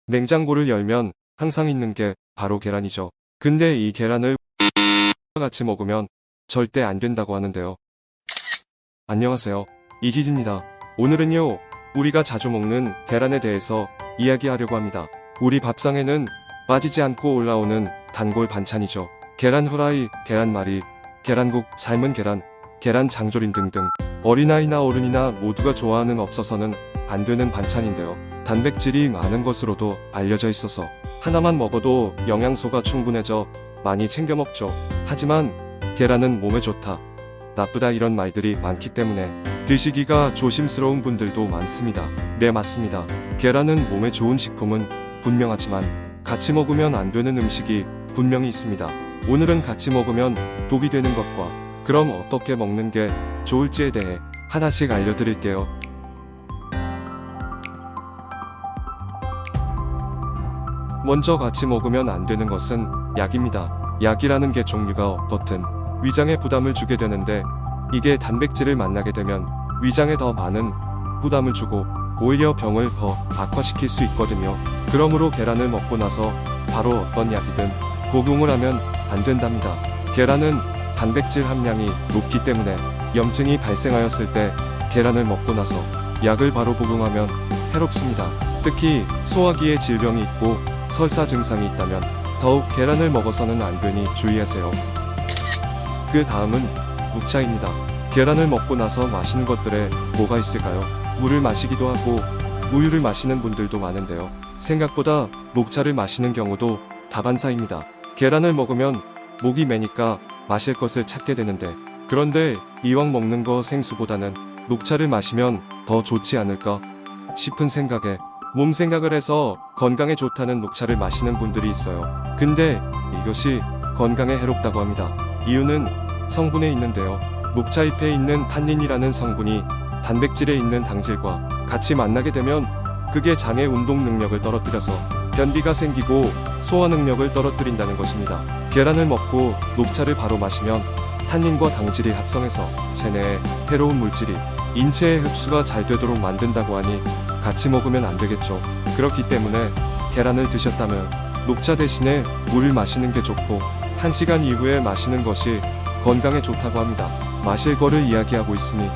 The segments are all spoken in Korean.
냉장고를 열면 항상 있는 게 바로 계란이죠. 근데 이 계란을 같이 먹으면 절대 안 된다고 하는데요. 안녕하세요. 이길입니다. 오늘은요, 우리가 자주 먹는 계란에 대해서 이야기하려고 합니다. 우리 밥상에는 빠지지 않고 올라오는 단골 반찬이죠. 계란 후라이, 계란말이, 계란국, 삶은 계란, 계란 장조림 등등. 어린아이나 어른이나 모두가 좋아하는 없어서는 안 되는 반찬인데요. 단백질이 많은 것으로도 알려져 있어서 하나만 먹어도 영양소가 충분해져 많이 챙겨 먹죠. 하지만 계란은 몸에 좋다, 나쁘다 이런 말들이 많기 때문에 드시기가 조심스러운 분들도 많습니다. 네, 맞습니다. 계란은 몸에 좋은 식품은 분명하지만 같이 먹으면 안 되는 음식이 분명히 있습니다. 오늘은 같이 먹으면 독이 되는 것과 그럼 어떻게 먹는 게 좋을지에 대해 하나씩 알려드릴게요. 먼저 같이 먹으면 안 되는 것은 약입니다. 약이라는 게 종류가 어떻든 위장에 부담을 주게 되는데 이게 단백질을 만나게 되면 위장에 더 많은 부담을 주고 오히려 병을 더 악화시킬 수 있거든요. 그러므로 계란을 먹고 나서 바로 어떤 약이든 복용을 하면 안 된답니다. 계란은 단백질 함량이 높기 때문에 염증이 발생하였을 때 계란을 먹고 나서 약을 바로 복용하면 해롭습니다. 특히 소화기에 질병이 있고 설사 증상이 있다면 더욱 계란을 먹어서는 안 되니 주의하세요. 그 다음은 녹차입니다. 계란을 먹고 나서 마시는 것들에 뭐가 있을까요? 물을 마시기도 하고 우유를 마시는 분들도 많은데요. 생각보다 녹차를 마시는 경우도 다반사입니다. 계란을 먹으면 목이 메니까 마실 것을 찾게 되는데, 그런데 이왕 먹는 거 생수보다는 녹차를 마시면 더 좋지 않을까 싶은 생각에 몸 생각을 해서 건강에 좋다는 녹차를 마시는 분들이 있어요. 근데 이것이 건강에 해롭다고 합니다. 이유는 성분에 있는데요. 녹차잎에 있는 탄닌이라는 성분이 단백질에 있는 당질과 같이 만나게 되면 그게 장의 운동 능력을 떨어뜨려서 변비가 생기고 소화 능력을 떨어뜨린다는 것입니다. 계란을 먹고 녹차를 바로 마시면 탄닌과 당질이 합성해서 체내에 해로운 물질이 인체에 흡수가 잘 되도록 만든다고 하니 같이 먹으면 안 되겠죠. 그렇기 때문에 계란을 드셨다면 녹차 대신에 물을 마시는 게 좋고 1시간 이후에 마시는 것이 건강에 좋다고 합니다. 마실 거를 이야기하고 있으니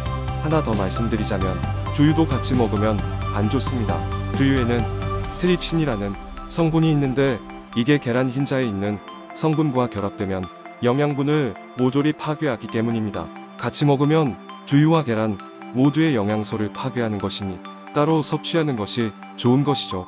하나 더 말씀드리자면 두유도 같이 먹으면 안 좋습니다. 두유에는 트립신이라는 성분이 있는데 이게 계란 흰자에 있는 성분과 결합되면 영양분을 모조리 파괴하기 때문입니다. 같이 먹으면 두유와 계란 모두의 영양소를 파괴하는 것이니 따로 섭취하는 것이 좋은 것이죠.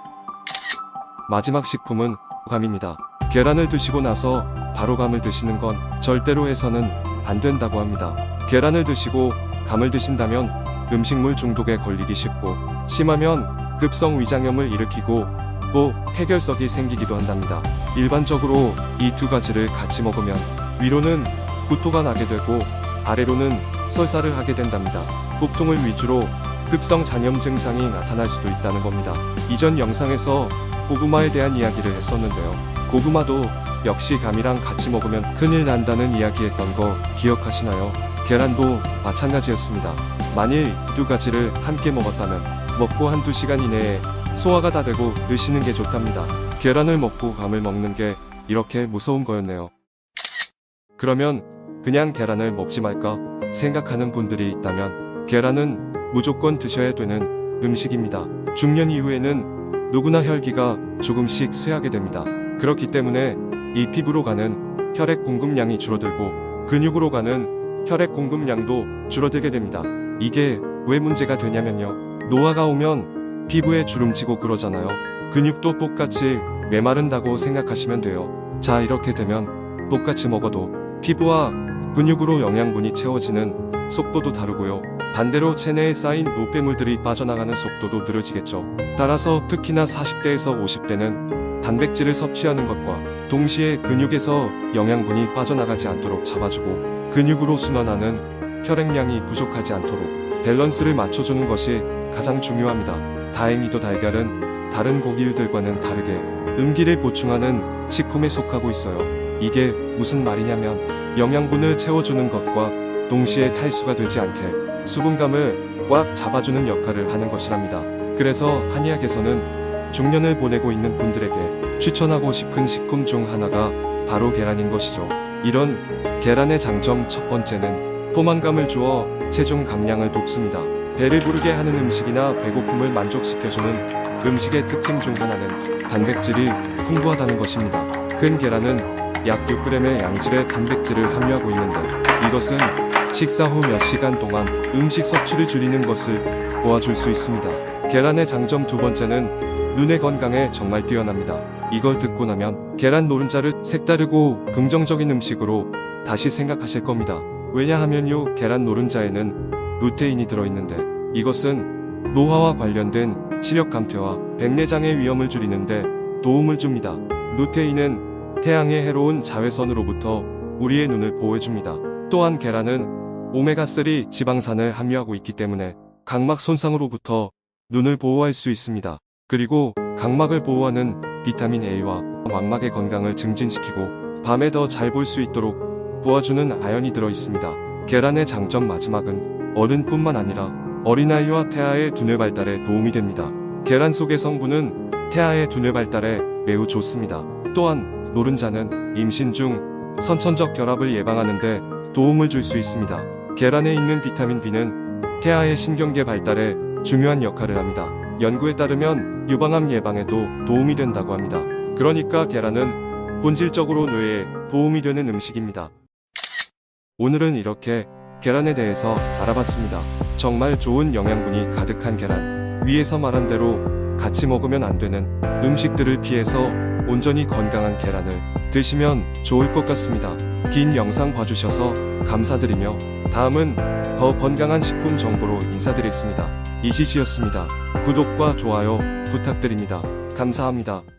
마지막 식품은 감입니다. 계란을 드시고 나서 바로 감을 드시는 건 절대로 해서는 안 된다고 합니다. 계란을 드시고 감을 드신다면 음식물 중독에 걸리기 쉽고 심하면 급성 위장염을 일으키고 또 폐결석이 생기기도 한답니다. 일반적으로 이 두 가지를 같이 먹으면 위로는 구토가 나게 되고 아래로는 설사를 하게 된답니다. 복통을 위주로 급성 장염 증상이 나타날 수도 있다는 겁니다. 이전 영상에서 고구마에 대한 이야기를 했었는데요. 고구마도 역시 감이랑 같이 먹으면 큰일 난다는 이야기했던 거 기억하시나요? 계란도 마찬가지였습니다. 만일 이 두 가지를 함께 먹었다면 먹고 한두 시간 이내에 소화가 다 되고 드시는 게 좋답니다. 계란을 먹고 감을 먹는 게 이렇게 무서운 거였네요. 그러면 그냥 계란을 먹지 말까 생각하는 분들이 있다면 계란은 무조건 드셔야 되는 음식입니다. 중년 이후에는 누구나 혈기가 조금씩 쇠하게 됩니다. 그렇기 때문에 이 피부로 가는 혈액 공급량이 줄어들고 근육으로 가는 혈액 공급량도 줄어들게 됩니다. 이게 왜 문제가 되냐면요. 노화가 오면 피부에 주름지고 그러잖아요. 근육도 똑같이 메마른다고 생각하시면 돼요. 자, 이렇게 되면 똑같이 먹어도 피부와 근육으로 영양분이 채워지는 속도도 다르고요. 반대로 체내에 쌓인 노폐물들이 빠져나가는 속도도 느려지겠죠. 따라서 특히나 40대에서 50대는 단백질을 섭취하는 것과 동시에 근육에서 영양분이 빠져나가지 않도록 잡아주고 근육으로 순환하는 혈액량이 부족하지 않도록 밸런스를 맞춰주는 것이 가장 중요합니다. 다행히도 달걀은 다른 고기류들과는 다르게 음기를 보충하는 식품에 속하고 있어요. 이게 무슨 말이냐면 영양분을 채워주는 것과 동시에 탈수가 되지 않게 수분감을 꽉 잡아주는 역할을 하는 것이랍니다. 그래서 한의학에서는 중년을 보내고 있는 분들에게 추천하고 싶은 식품 중 하나가 바로 계란인 것이죠. 이런 계란의 장점 첫 번째는 포만감을 주어 체중 감량을 돕습니다. 배를 부르게 하는 음식이나 배고픔을 만족시켜주는 음식의 특징 중 하나는 단백질이 풍부하다는 것입니다. 큰 계란은 약 6g의 양질의 단백질을 함유하고 있는데 이것은 식사 후 몇 시간 동안 음식 섭취를 줄이는 것을 도와줄 수 있습니다. 계란의 장점 두 번째는 눈의 건강에 정말 뛰어납니다. 이걸 듣고 나면 계란 노른자를 색다르고 긍정적인 음식으로 다시 생각하실 겁니다. 왜냐하면요, 계란 노른자에는 루테인이 들어있는데 이것은 노화와 관련된 시력 감퇴와 백내장의 위험을 줄이는데 도움을 줍니다. 루테인은 태양의 해로운 자외선으로부터 우리의 눈을 보호해줍니다. 또한 계란은 오메가3 지방산을 함유하고 있기 때문에 각막 손상으로부터 눈을 보호할 수 있습니다. 그리고 각막을 보호하는 비타민 A와 망막의 건강을 증진시키고 밤에 더 잘 볼 수 있도록 도와주는 아연이 들어있습니다. 계란의 장점 마지막은 어른뿐만 아니라 어린아이와 태아의 두뇌 발달에 도움이 됩니다. 계란 속의 성분은 태아의 두뇌 발달에 매우 좋습니다. 또한 노른자는 임신 중 선천적 결합을 예방하는 데 도움을 줄 수 있습니다. 계란에 있는 비타민 B는 태아의 신경계 발달에 중요한 역할을 합니다. 연구에 따르면 유방암 예방에도 도움이 된다고 합니다. 그러니까 계란은 본질적으로 뇌에 도움이 되는 음식입니다. 오늘은 이렇게 계란에 대해서 알아봤습니다. 정말 좋은 영양분이 가득한 계란. 위에서 말한 대로 같이 먹으면 안 되는 음식들을 피해서 온전히 건강한 계란을 드시면 좋을 것 같습니다. 긴 영상 봐주셔서 감사드리며 다음은 더 건강한 식품 정보로 인사드리겠습니다. 이지지였습니다. 구독과 좋아요 부탁드립니다. 감사합니다.